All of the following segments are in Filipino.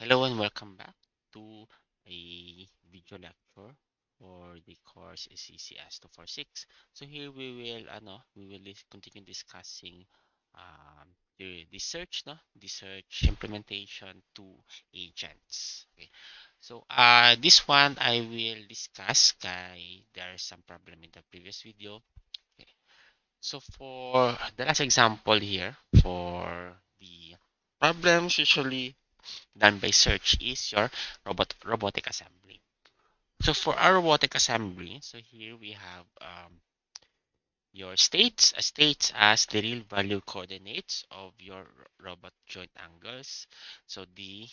Hello and welcome back to a video lecture for the course CCS 246. So here we will continue discussing the search, no, the search implementation to agents. Okay. So this one I will discuss. There's some problem in the previous video. Okay. So for the last example here for the problems usually done by search is your robotic assembly. So for our robotic assembly, so here we have your states as the real value coordinates of your robot joint angles. So the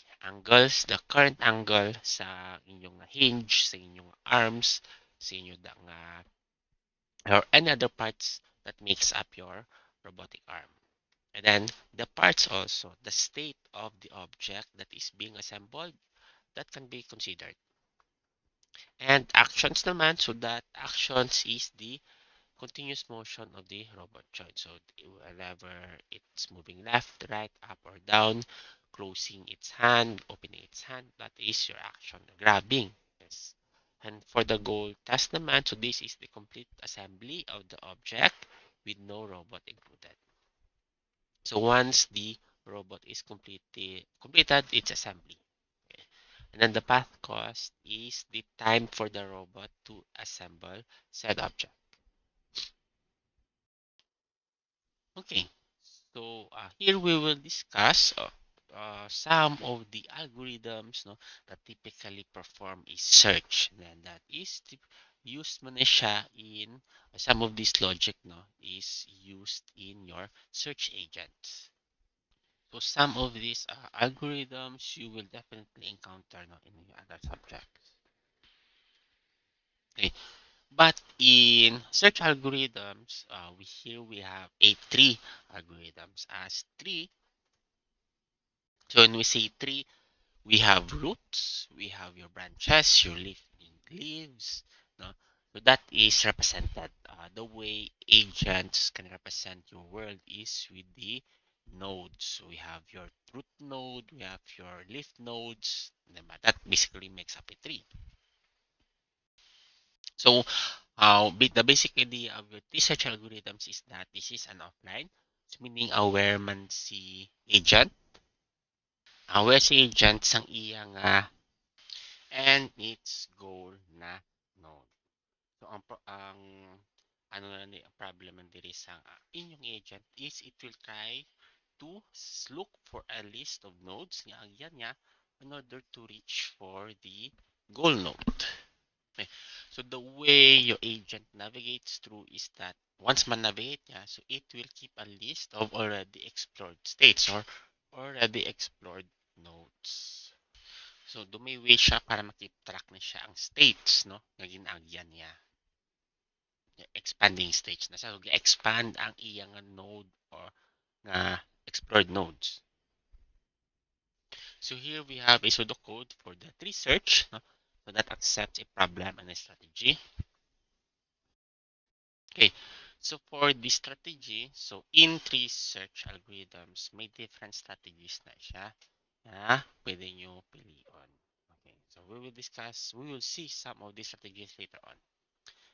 current angle sa inyong hinge, sa inyong arms, sa inyong or any other parts that makes up your robotic arm. And then the parts also, the state of the object that is being assembled, that can be considered. And actions naman, so that actions is the continuous motion of the robot joint. So whenever it's moving left, right, up or down, closing its hand, opening its hand, that is your action. Grabbing. Yes. And for the goal task naman, so this is the complete assembly of the object with no robot included. So once the robot is completed its assembly. Okay. And then the path cost is the time for the robot to assemble said object. Okay, so here we will discuss some of the algorithms, no, that typically perform a search. And that is used mo na siya in some of this logic, no, is used in your search agents. So some of these algorithms you will definitely encounter, no, in your other subjects. Okay. But in search algorithms, we have a tree algorithms as tree. So when we say tree, we have roots, we have your branches, your leaves. No? So that is represented. The way agents can represent your world is with the nodes. So we have your root node, we have your leaf nodes. That basically makes up a tree. So the basic idea of your research algorithms is that this is an offline, so meaning aware man si agent, aware si agent sang iya nga and its goal na node. So ang ano na ni problem man diri sa inyong agent is it will try to look for a list of nodes nga agyan niya in order to reach for the goal node. Okay. So the way your agent navigates through is that once man navigate niya, so it will keep a list of already explored states or already explored nodes. So dumiwi siya para makip track na siya ang states, no, nga ginagyan niya. Expanding stage na siya. So expand ang iyang node or nga explored nodes. So here we have a pseudocode for the tree search, no, so that accepts a problem and a strategy. Okay, so for this strategy, so in tree search algorithms, may different strategies na siya na pwede nyo piliin. Okay, so we will see some of these strategies later on.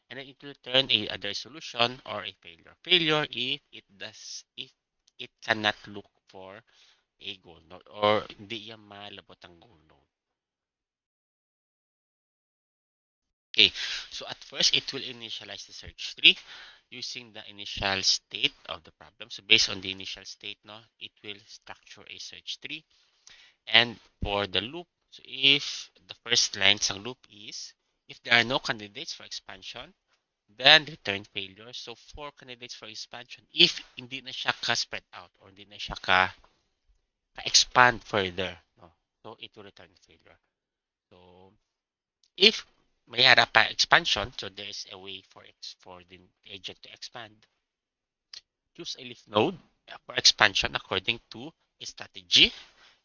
And then it will turn a other solution or a failure. Failure if it cannot look for a goal node or hindi yan malabot ang goal node. Okay, so at first it will initialize the search tree using the initial state of the problem. So based on the initial state, no, it will structure a search tree. And for the loop, so if the first line ng loop is if there are no candidates for expansion, then return failure. So for candidates for expansion, if hindi na siya ka-spread out or hindi na siya ka-expand further, no, so it will return failure. So if may harap pa expansion, so there's a way for the agent to expand. Choose a leaf node for expansion according to a strategy.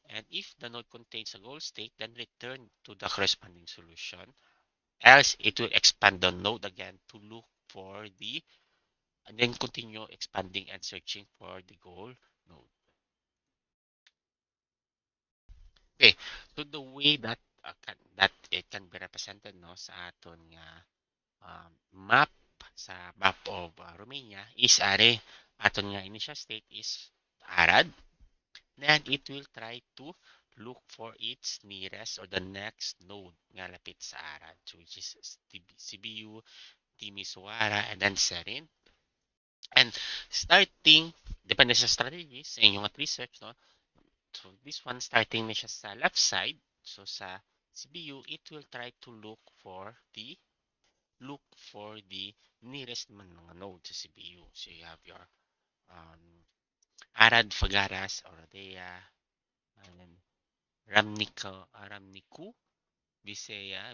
And if the node contains a goal state, then return to the corresponding solution. Else, it will expand the node again to look for and then continue expanding and searching for the goal node. Okay, So the way that that it can be represented no sa aton nga map sa map of Romania is are aton nga initial state is Arad. Then it will try to look for its nearest or the next node nga lapit sa Arad, so which is CBU, Timisoara, and then Serin. And starting, depende sa strategies sa inyong at research, no? So this one, starting na siya sa left side. So sa CBU, it will try to look for the nearest man mga node sa CBU. So you have your um, Arad, Fagaras, Oradea, and then Ramniku, Visaya,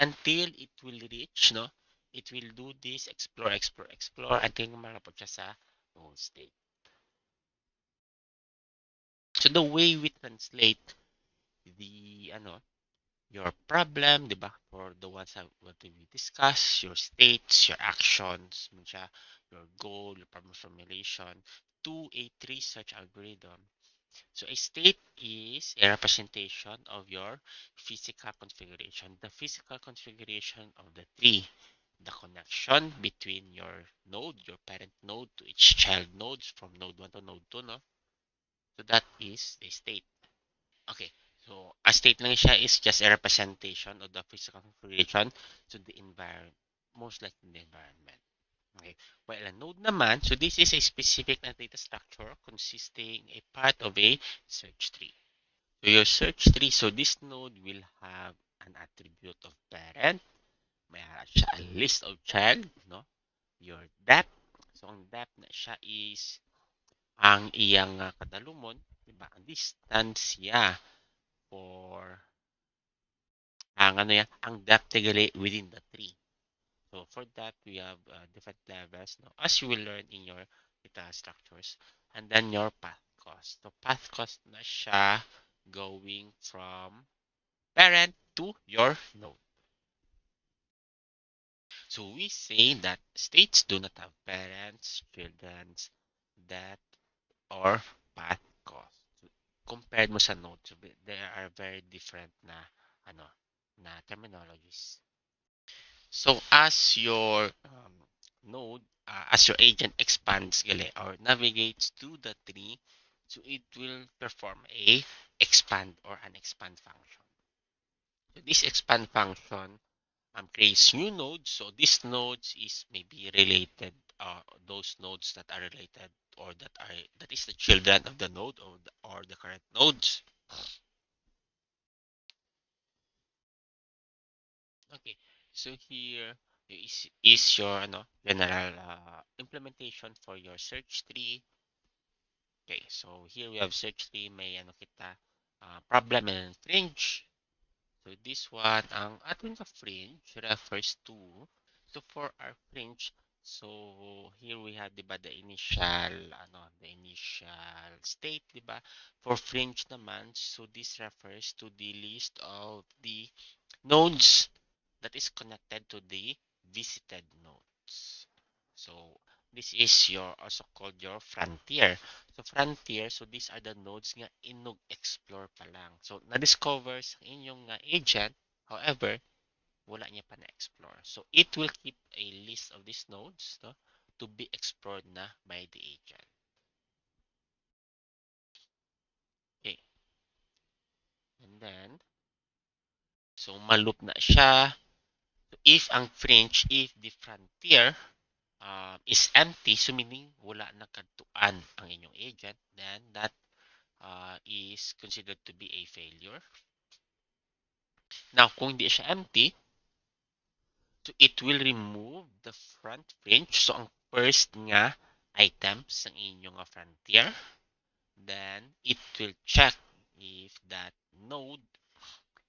until it will reach, no? It will do this, explore, until malapot siya sa node state. So the way we translate the your problem, di ba? For the ones that what we discuss, your states, your actions, your goal, your problem formulation, to a tree search algorithm. So a state is a representation of your physical configuration, the physical configuration of the tree, the connection between your node, your parent node to each child nodes from node 1 to node 2, no? So that is the state. Okay, so a state lang siya is just a representation of the physical configuration to the environment, most likely the environment. Okay, while a node naman, so this is a specific data structure consisting a part of a search tree. So your search tree, so this node will have an attribute of parent, may siya a list of child, no? Your depth, so ang depth na siya is ang iyang kadalumon, diba? Ang distance niya for ang depth tigili within the tree. So for that, we have different levels, no? As you will learn in your data structures. And then your path cost. So path cost na siya going from parent to your node. So we say that states do not have parents, children's, that, or path cost. So, compared mo sa node, so there are very different na terminologies. So as your node, as your agent expands gali, or navigates to the tree, so it will perform a expand or an expand function. So this expand function creates new nodes. So these nodes is maybe related, those nodes that are related or that is the children of the node or the current nodes. Okay, so here is your general implementation for your search tree. Okay, so here we have search tree, may kita problem and fringe. So this one, ang ating fringe refers to, so for our fringe, so here we have, diba, the initial state, diba? For fringe naman, so this refers to the list of the nodes that is connected to the visited nodes. So this is your also called your frontier. So frontier, so these are the nodes nga inog explore pa lang. So na-discover sa inyong agent, however, wala niya pa na-explore. So it will keep a list of these nodes, no, to be explored na by the agent. Okay. And then, so maloop na siya. So if ang fringe, if the frontier is empty, so meaning wala na kadtuan ang inyong agent, then that is considered to be a failure. Now, kung hindi siya empty, so it will remove the front fringe. So, ang first nga items ng inyong frontier. Then, it will check if that node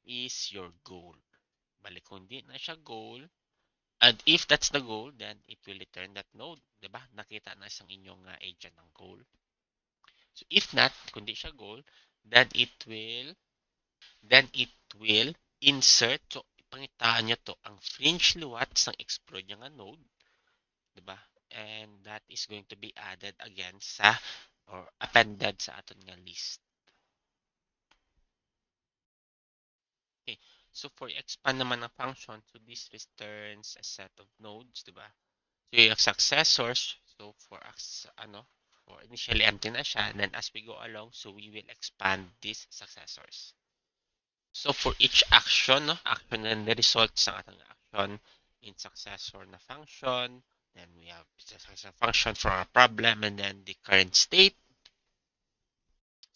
is your goal. Balik, kung hindi na siya goal, and if that's the goal, then it will return that node. Diba? Nakita na sa inyong agent ng goal. So if not, kundi siya goal, then it will insert. So pangitaan niya to ang fringe luwat sang explode niya nga node, 'di ba? And that is going to be added again sa or appended sa aton nga list. Okay. So for expand naman ng function, so this returns a set of nodes, di ba? So yung successors, so for initially empty na siya, and then as we go along, so we will expand these successors. So for each action, no, action and the results ng ating action in successor na function, then we have successor function for our problem, and then the current state.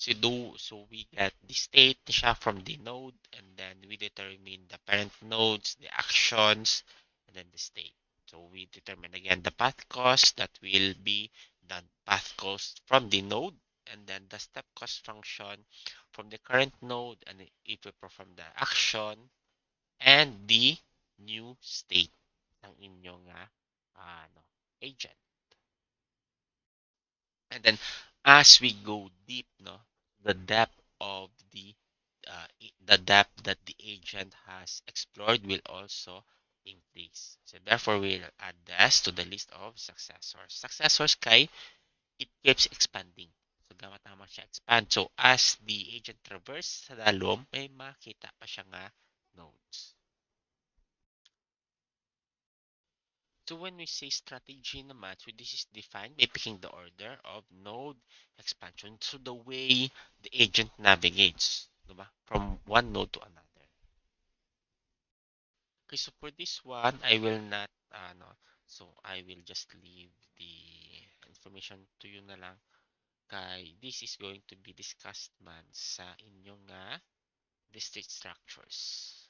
So we get the state siya from the node, and then we determine the parent nodes, the actions, and then the state. So we determine again the path cost that will be the path cost from the node, and then the step cost function from the current node, and if we perform the action, and the new state ng inyong agent. And then as we go deep, no, the depth of the depth that the agent has explored will also increase. So therefore, we'll add this to the list of successors. Successors kay it keeps expanding. So gamit naman siya expand. So as the agent traverse sa dalom, may makita pa siya nga nodes. So when we say strategy naman, so this is defined by picking the order of node expansion. So the way the agent navigates, diba? From one node to another. Okay, so for this one, I will not, no, so I will just leave the information to you na lang. Kay this is going to be discussed man sa inyong district structures.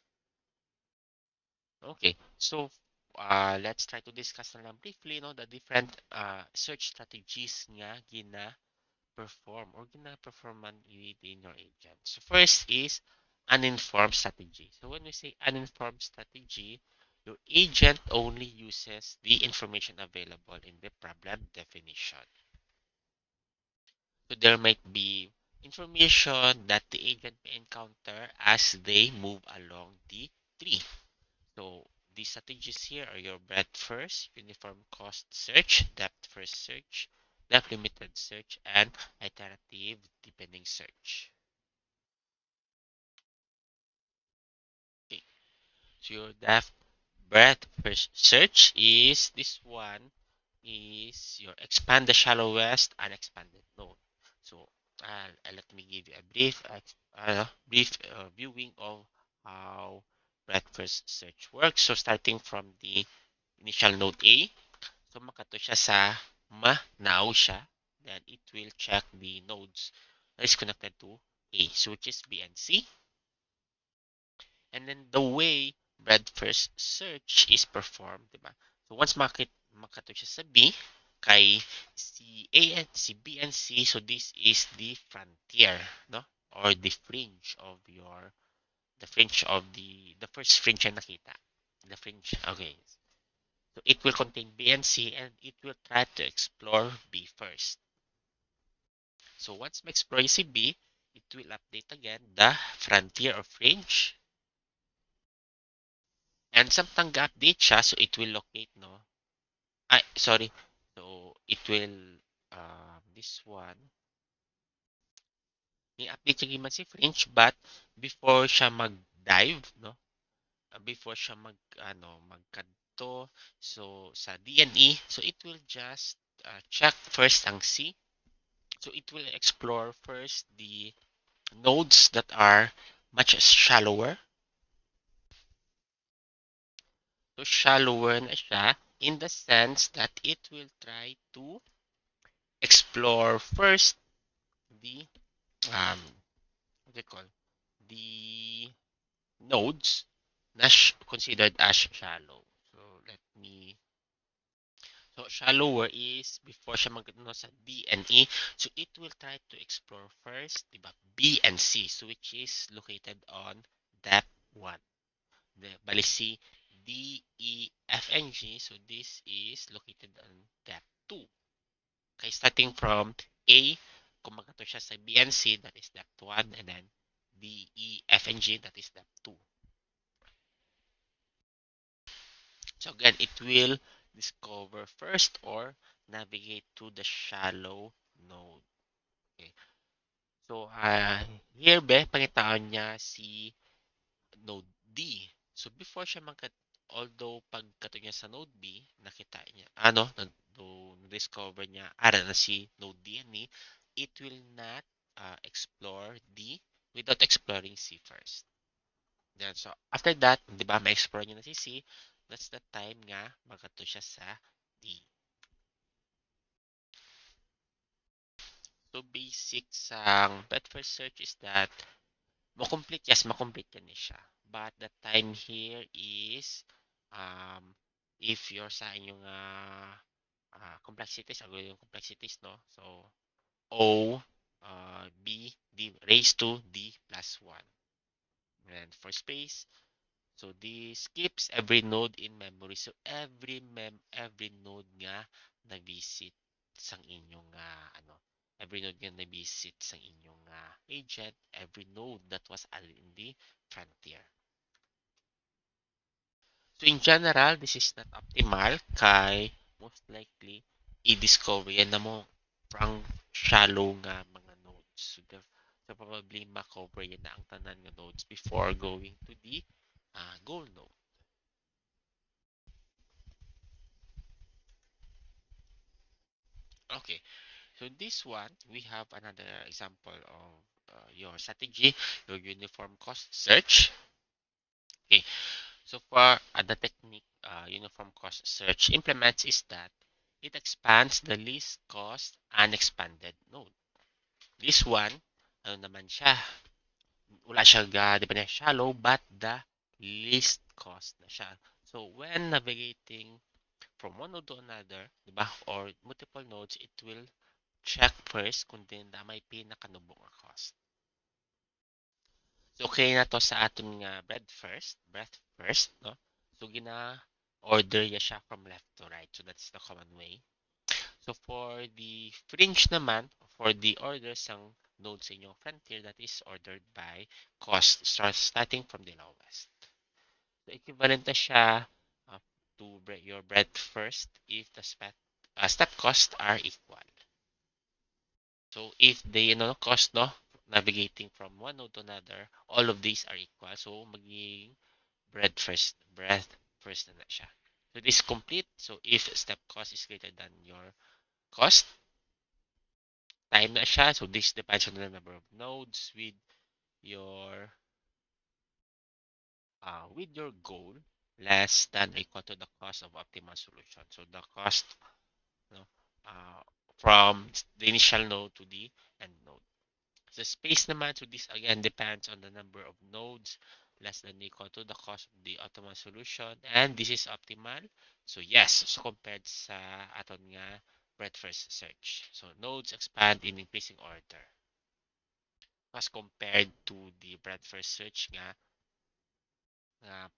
Okay, so let's try to discuss na lang briefly no the different search strategies nga gina-perform or gina-performan within your agent. So first is uninformed strategy. So when we say uninformed strategy, your agent only uses the information available in the problem definition. So there might be information that the agent may encounter as they move along the tree. So the strategies here are your breadth first, uniform cost search, depth first search, depth limited search, and iterative depending search. Okay, so your depth breadth first search is this one is your expand the shallowest unexpanded node. So let me give you a brief viewing of how breadth first search works. So starting from the initial node A, so makato siya sa now siya, then it will check the nodes that is connected to A, so which is B and C. And then the way breadth first search is performed, diba? So once makato siya sa B, kay si A and si B and C, so this is the frontier, no? Or the fringe of the first fringe na nakita. The fringe, okay. So it will contain B and C, and it will try to explore B first. So once we explore si B, it will update again the frontier of range. And samtang ga-update siya, so it will locate, no? Ay, sorry. So it will, this one, i-update niya man si fringe, but before siya mag-dive, no? Before siya magkanto, so sa DNE, so it will just check first ang C. So it will explore first the nodes that are much shallower. So shallower na siya in the sense that it will try to explore first the what do you call the nodes na considered as shallow. So let me so shallower is before siya magano sa D and E. So it will try to explore first, diba, B and C, so which is located on depth 1. The bali C, D, E, F, and G. So this is located on depth 2. Okay, starting from A, kung magkato siya sa B and C, that is depth 1, and then D, E, F, and G, that is depth 2. So again, it will discover first or navigate to the shallow node. Okay. So here be pangitaon niya si node D. So before siya although pagkato niya sa node B, nakita niya, discover niya, na si node D yan it will not explore D without exploring C first. Then, so after that, di ba, ma-explore niya na si C, that's the time nga magkato siya sa D. So basic sa but first search is that makomplete yan ni siya. But the time here is if you're sa inyong complexities, yung complexities, no? So O B D raised to D plus 1. And for space, so this skips every node in memory. So every node nga na-visit sang inyong every node nga na-visit sang inyong agent, every node that was added in the frontier. So in general, this is not optimal kay most likely i-discover yan na mo ang shallow nga mga nodes. So probably ma-cover yan na ang tanan nga nodes before going to the goal node. Okay, so this one, we have another example of your strategy, your uniform cost search. Okay, so for the technique uniform cost search implements is that it expands the least cost unexpanded node. This one, ano naman siya, wala siya di ba niya shallow, but the least cost na siya. So when navigating from one node to another, di ba, or multiple nodes, it will check first kung din na may pinakanubong nga cost. So, okay na to sa aton nga breadth first, no? So, order ya siya from left to right. So, that's the common way. So, for the fringe naman, for the order sang nodes sa inyong frontier, that is ordered by cost, starting from the lowest. So, equivalent na siya to your breadth first if the step costs are equal. So if they cost navigating from one node to another, all of these are equal. So magiging breadth first na siya. So this is complete. So if step cost is greater than your cost, time na siya. So this depends on the number of nodes your with your goal less than or equal to the cost of optimal solution. So the cost you know, uh, from the initial node to the end node. The space naman, so this again depends on the number of nodes less than or equal to the cost of the optimal solution. And this is optimal. So yes, so compared sa aton nga breadth first search. So nodes expand in increasing order as compared to the breadth first search nga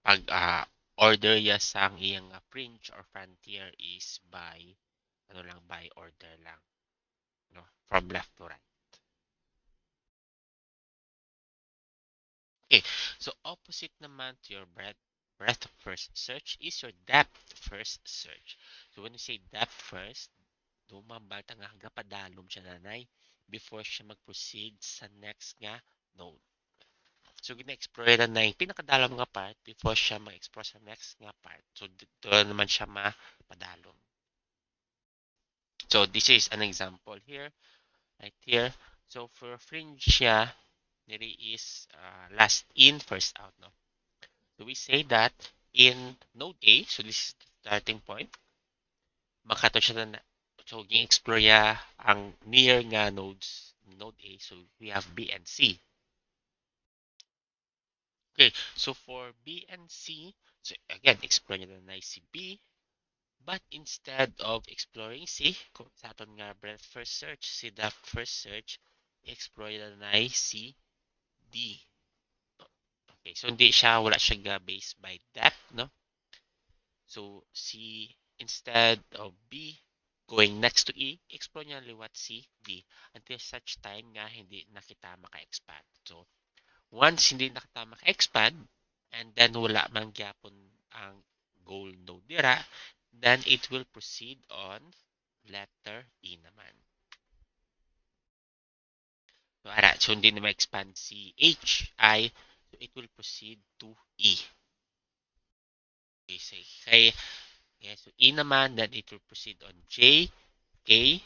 pag order ya sang iyang fringe or frontier is by order lang, no, from left to right. Okay, so opposite naman to your breadth first search is your depth first search. So when you say depth first, dumambata nga gapadalom siya nanay before siya mag-proceed sa next nga node. So gina-explore na yung pinakadalam nga part before siya mag-explore sa next nga part. So dito naman siya mapadalom. So this is an example here, right here. So for fringe siya, niri is last in, first out, no? So we say that in node A, so this is the starting point, makato siya na, so gi-explore ya ang near nga nodes, node A, so we have B and C. Okay, so for B and C, so again, explore niya na si B, but instead of exploring C, kung sa aton nga breadth first search, si depth first search, explore niya na si D. Okay, so wala siya based by depth, no? So C, instead of B going next to E, explore niya liwat C, D until such time nga hindi na kita maka-expand. So once hindi na kita maka-expand and then wala man gyapon ang goal node dira, then it will proceed on letter E naman. So, so hindi na ma-expand si H, I, so it it will proceed to E. Okay, so, kay, yeah, so E naman, then it will proceed on J, K,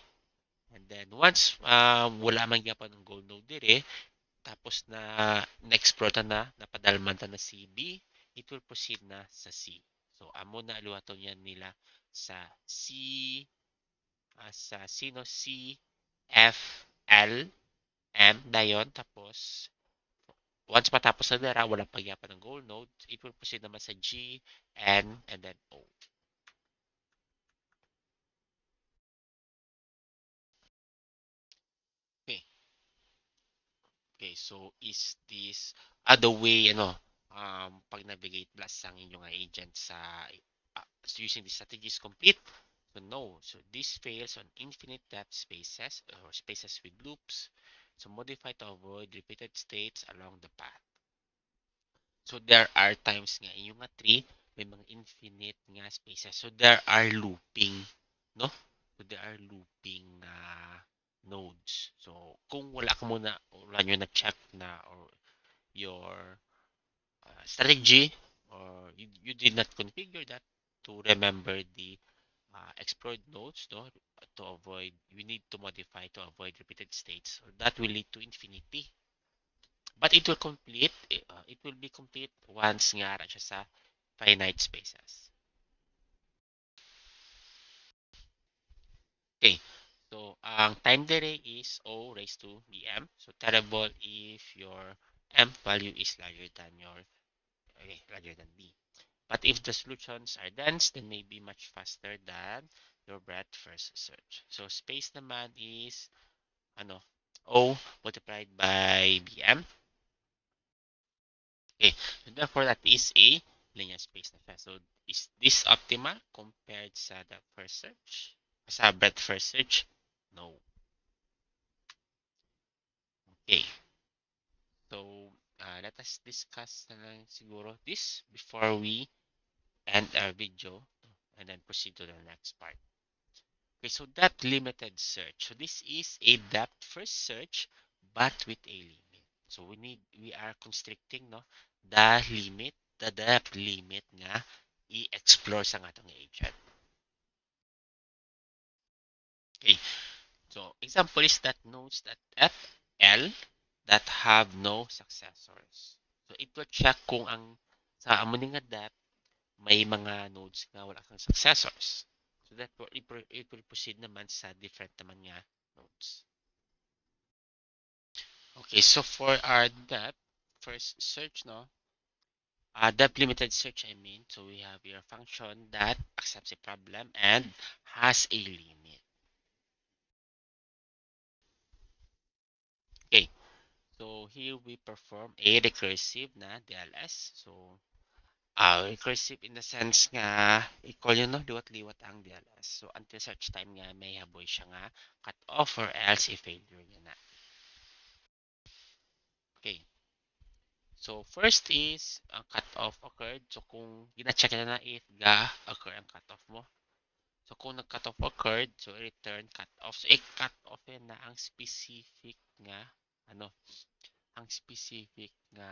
and then once wala man gyapon ng gold node dire, tapos na-explore na, napadalman na si B, it will proceed na sa C. So, amo na aluwaton yan nila sa C, sa sino C, F, L, M dayon, tapos once matapos na dara, walang pagyapan ng gold node, it will proceed naman sa G, N, and then O. Okay. Okay, so is this other way, pag-navigate plus ang inyong agent sa using the strategy is complete? So no. So this fails on infinite depth spaces or spaces with loops. So modify to avoid repeated states along the path. So there are times nga yung nga tree may mga infinite nga spaces. So there are looping, no? So there are looping nodes. So kung wala ka muna, wala nyo na check na or your strategy or you did not configure that to remember the explored nodes, no? To avoid, we need to modify to avoid repeated states. So that will lead to infinity. But it will be complete once nga ra siya sa finite spaces. Okay. So, ang time delay is O raised to bm. So, terrible if your m value is larger than larger than b. But if the solutions are dense, then may be much faster than your breadth first search. So, space naman is ano, O multiplied by bm. Okay, so therefore that is a linear space na siya. So is this optimal compared sa the first search? Sa breadth first search? No. Okay, so let us discuss na lang siguro this before we end our video and then proceed to the next part. Okay, so depth limited search. So this is a depth first search but with a limit. So we are constricting no the depth limit nga i-explore sa atong agent. Okay, so example is that nodes that FL that have no successors. So it will check kung ang sa amo nga depth may mga nodes nga wala kang successors. So that it will proceed naman sa different naman nga nodes. Okay, so for our depth first search, no, depth limited search, I mean, so we have your function that accepts a problem and has a limit. Okay, so here we perform a recursive na DLS. So, recursive in the sense nga, i-call yun, no, liwat-liwat ang DLS. So, until search time nga, may haboy siya nga cut off or else i-failure niya na. Okay. So, first is, ang cut-off occurred. So, kung gina-check na if ga-occur ang cut-off mo. So, kung nag-cut off occurred, so return cut off. So, i-cut off na ang specific nga, ang specific nga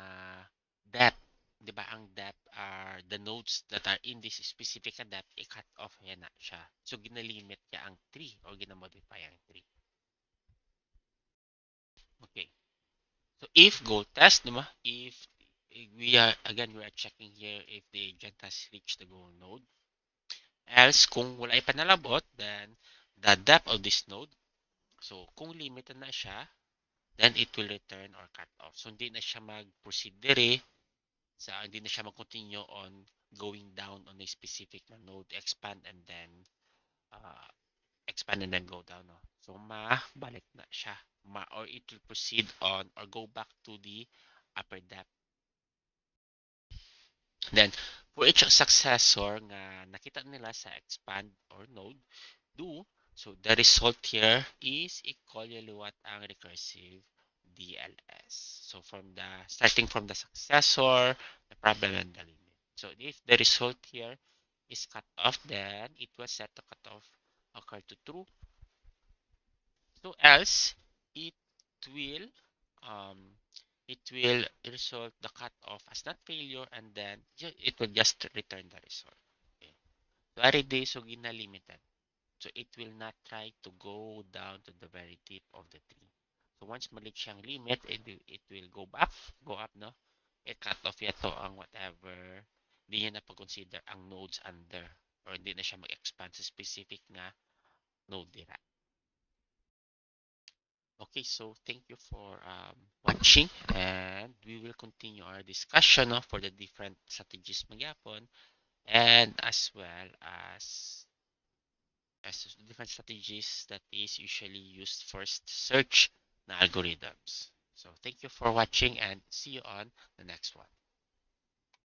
depth. Di ba? Ang depth are the nodes that are in this specific depth, i-cut off na siya. So, ginalimit niya ang tree or ginamodify ang tree. Okay. So, if goal test, di ba? If we are checking here if the agent has reached the goal node. Else, kung wala ipanalabot, then the depth of this node, so kung limited na siya, then it will return or cut off. So hindi na siya mag-proceed dire, hindi na siya mag-continue on going down on a specific na node, uh, expand and then go down. No? So mabalik na siya. Or it will proceed on or go back to the upper depth. Then, for each successor nga nakita nila sa expand or node, do. So the result here is equal what ang recursive DLS. So starting from the successor, the problem and the limit. So if the result here is cut off, then it was set to cut off occur to true. So else it will um it will result the cutoff as not failure, and then it will just return the result. Okay. So ari day so ginalimited. So it will not try to go down to the very tip of the tree. So once malik siyang limit, it will go up, no? I-cut off ito ang whatever. Hindi niya na pag-consider ang nodes under, or hindi na siya mag-expand sa specific nga node dira. Okay, so thank you for watching, and we will continue our discussion, no, for the different strategies magyapon, and as well as different strategies that is usually used for search na algorithms. So thank you for watching, and see you on the next one.